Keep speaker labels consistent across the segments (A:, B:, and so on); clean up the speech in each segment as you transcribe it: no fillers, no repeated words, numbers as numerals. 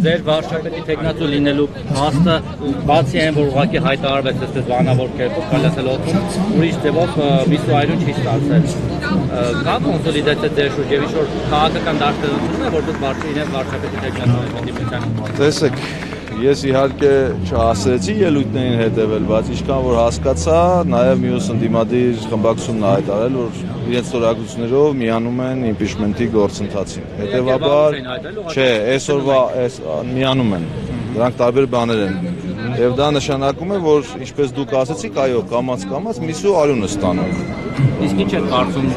A: Ձեր վարչապետի տեխնացու լինելու փաստը բացի այն որ ուղղակի հայտարարվեց այդպես բանավոր կերպով կալասել օդում, ուրիշ ձևով միսու այլուն չի ստացել։ Կա կոնսոլիդացիա ձեր շուրջ եւ ինչ-որ քաղաքական դաշտերությունն է, որտեղ վարչապետի տեխնացու դիմության։
B: Տեսեք, ես իհարկե չհասեցի ելույթներին հետևել, բայց ինչքան որ հասկացա, նաև մյուս ընդդիմադիր խմբակցությունն հայտարարել, որ իրենց ստորագրություններով միանում են իմպիչմենտի գործընթացին։ Հետևաբար, չէ, այսօրվա միանում են, դրանք տարբեր բաներ են։ Եվ դա նշանակում է, որ ինչպես դուք ասացիք, այո, կամաց միսու արյունը ստանանք։
A: Իսկ ինչ եք կարծում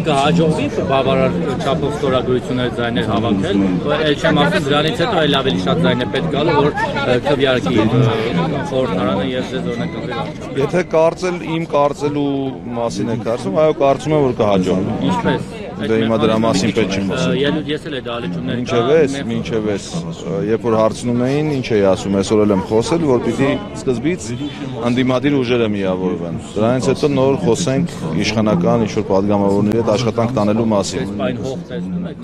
A: կհաջողվի բավարար չափով ստորագրություններ ձայներ հավաքել, էլ չեմ ասում դրանից հետո էլ ավելի շատ ձայն է պետք գալու, որ քվեարկի խորհրդարանը եւ ձեզ օրինակ կգրի։
B: Եթե կարծել իմ կարծելու մասին եք ասում, այո, կարծում եմ, որ կհաջողվի։
A: Ինչպես։
B: Դե հիմա դրա մասին պետք չի խոսել։
A: Ելույթ ես էլ դալիճումներ
B: Մինչև էս, երբ որ հարցնում էին, ինչ էի ասում, այսօր էլ եմ խոսել, որ պիտի սկզբից ընդդիմադիր ուժերը միավորվեն։ Դրանից հետո նոր խոսենք իշխանական ինչ-որ պատգամավորների հետ աշխատանք տանելու մասին։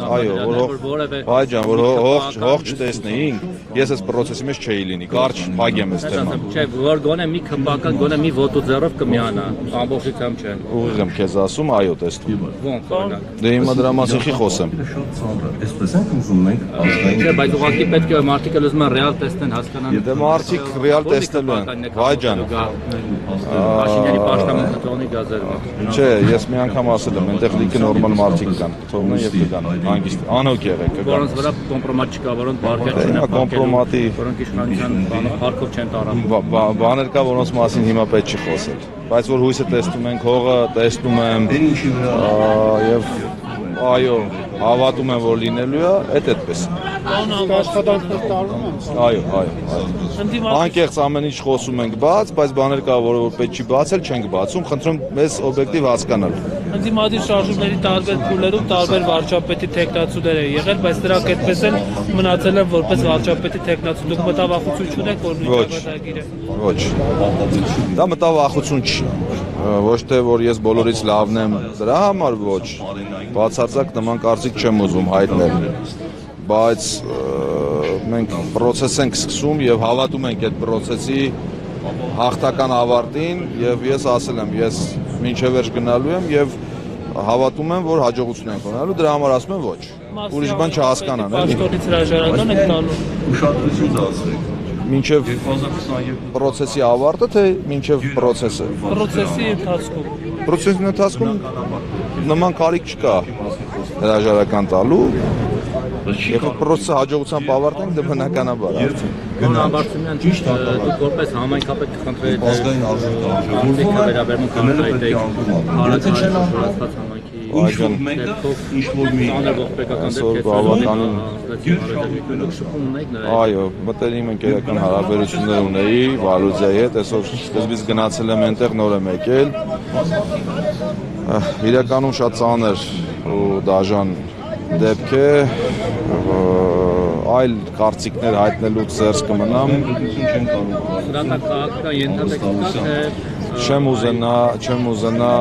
B: Այո, որ հող չտեսնեինք, ես այս պրոցեսի մեջ չէի լինի, կարճ փագեմ այս թեման։
A: Չէ, որ գոնե մի քմբական, գոնե մի ոտու ձեռով կմիանա, ամբողջությամբ չէ։
B: Ուղիղ եմ քեզ ասում, այո, տեսնում։
A: Ոնց օրինակ։
B: Դե հիմա դրա մասին չի խոսեմ։
A: Չէ, բայց ուղղակի պետք է մարդիկ էլ ուզում են ռեալ տեսնեն, հասկանան։
B: Եթե մարդիկ ռեալ տեսնելու են, վայ ջան։
A: Փաշինյանի պաշտամունքը տոնի գազերով։
B: Չէ, ես մի անգամ ասել եմ, այնտեղ լիքը նորմալ մարդիկ կան, թողնեն եւ կգան, հանգիստ, անհոգ եղեք կգան։
A: Որոնց վրա կոմպրոմատ չկա, որոնց բարգեր չեն
B: կոմպրոմատի,
A: որոնք իշխանության բանով չեն տարավ։
B: Բաներ կա, որոնց մասին հիմա պետք չի խոսել։ Բայց որ հույսը տեսնում ենք, հողը տեսնում եմ եւ այո, հավատում եմ, որ լինելու է, այդպես։
C: Աշխատանքներ տարվում են։
B: Այո։ Անկեղծ ամեն ինչ խոսում ենք բաց, բայց բաներ կա, որ պետք չի բացել, չենք բացում, խնդրում մեզ օբյեկտիվ հասկանալ։
C: Ընդդիմադիր շարժումների տարբեր փուլերում տարբեր վարչապետի տեխնացուներ են եղել, բայց դրանք այդպես էլ մնացել են որպես վարչապետի տեխնացու։ Դուք մտավախություն չունեք, որ նույնագիր է։
B: Ոչ։ Դա մտավախություն չի։ Ոչ թե որ ես բոլորից լավն եմ, դրա համար ոչ։ Բացարձակ նման կարծիք չեմ ուզում հայտնել։ Բայց մենք process ենք սկսում եւ հավատում ենք այդ process-ի հաղթական ավարտին եւ ես ասել եմ, ես մինչև վերջ գնալու եմ եւ հավատում եմ, որ հաջողություն ենք ունենալու, դրա համար ասում եմ ոչ։ Ուրիշ բան չհասկանան, էլի։
C: Պաշտոնից հրաժարական եք տալու։
B: Ուշադրություն դարձրեք։ Մինչև process-ի ավարտը թե մինչև process-ը։
C: Process-ի ընթացքում։
B: Process-ի ընթացքում նման կարիք չկա հրաժարական տալու։ Եթե process-ը հաջողությամբ ավարտենք, դա բնականաբար է։
A: Գոնե Ամբարձումյան ճիշտ դուք որպես համայնքապետ կխնդրեք արժեքը վերաբերմունք կանխայտեք հարացած համայնքի ինչ-որ մի ողբերգական
B: Այո, մտերիմ ընկերական հարաբերություններ ունեի Վալուձիայի հետ, այսօր սկզբից գնացել եմ այնտեղ, նոր եմ եկել։ Իրականում շատ ծանր ու դաժան դեպք է, այլ կարծիքներ հայտնելուց զերծ կմնամ։ Չեմ ուզենա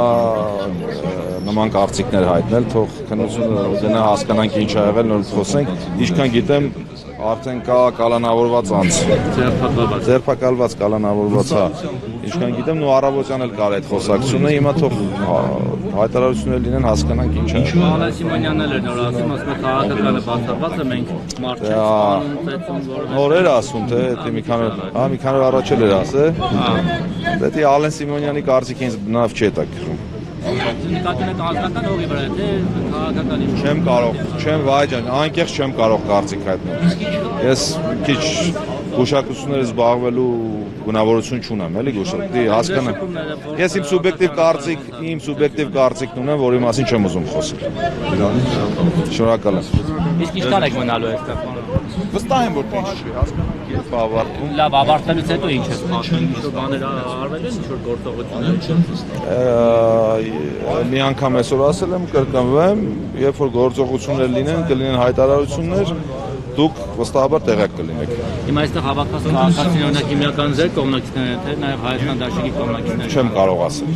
B: նման կարծիքներ հայտնել, թող քննությունը գնա հասկանանք ինչ ա եղել, նոր խոսենք, ինչքան գիտեմ արդեն կա կալանավորված անձ, ձերբակալված կալանավորված, հա, ինչքան գիտեմ, նու առավոտյան էլ կար այդ խոսակցությունը, հիմա թող հայտարարություններ լինեն, հասկանանք ինչ ա եղել։
A: Ալեն Սիմոնյանն էլ էր նոր ասում, ասում է քաղաքականը բացառված է, մենք մարդ չենք ստանում, ծեցում, որը…
B: Նոր էր ասում, թե մի քանի օր առաջ էլ էր ասել, դա Ալեն Սիմոնյանի կարծիքը ինձ բնավ չի հետաքրքրում։
A: Նկատում եք ազգական հողի վրա, թե քաղաքական ինչ։
B: Չեմ կարող, չեմ վայ ջան, անկեղծ չեմ կարող կարծիք հայտնել։ Ես քիչ գուշակություններ զբաղվելու գունավորություն չունեմ, էլի գուշակի, հասկանամ։ Ես իմ սուբյեկտիվ կարծիքն ունեմ, որի մասին չեմ ուզում խոսել։ Շնորհակալ եմ։
A: Իսկ ինչքան եք մնալու այստեղ։
B: Վստահ եմ, որ ինչ չի, հասկանամ, երբ ավարտվում։
A: Լավ, ավարտելուց հետո ինչ է սպասում, ինչ-որ բաներ արվել են, ինչ-որ գործողություններ։
B: Մի անգամ այսօր ասել եմ, կրկնվեմ, երբ որ գործողություններ լինեն, կլինեն հայտարարություններ, դուք վստահաբար տեղյակ կլինեք։
A: Հիմա այստեղ հավաքված քաղաքացիներ օրինակ հիմնական ձեր կողմնակիցներ են, թե նաև Հայաստան Դաշնիկի կողմնակիցներ։
B: Չեմ կարող ասել։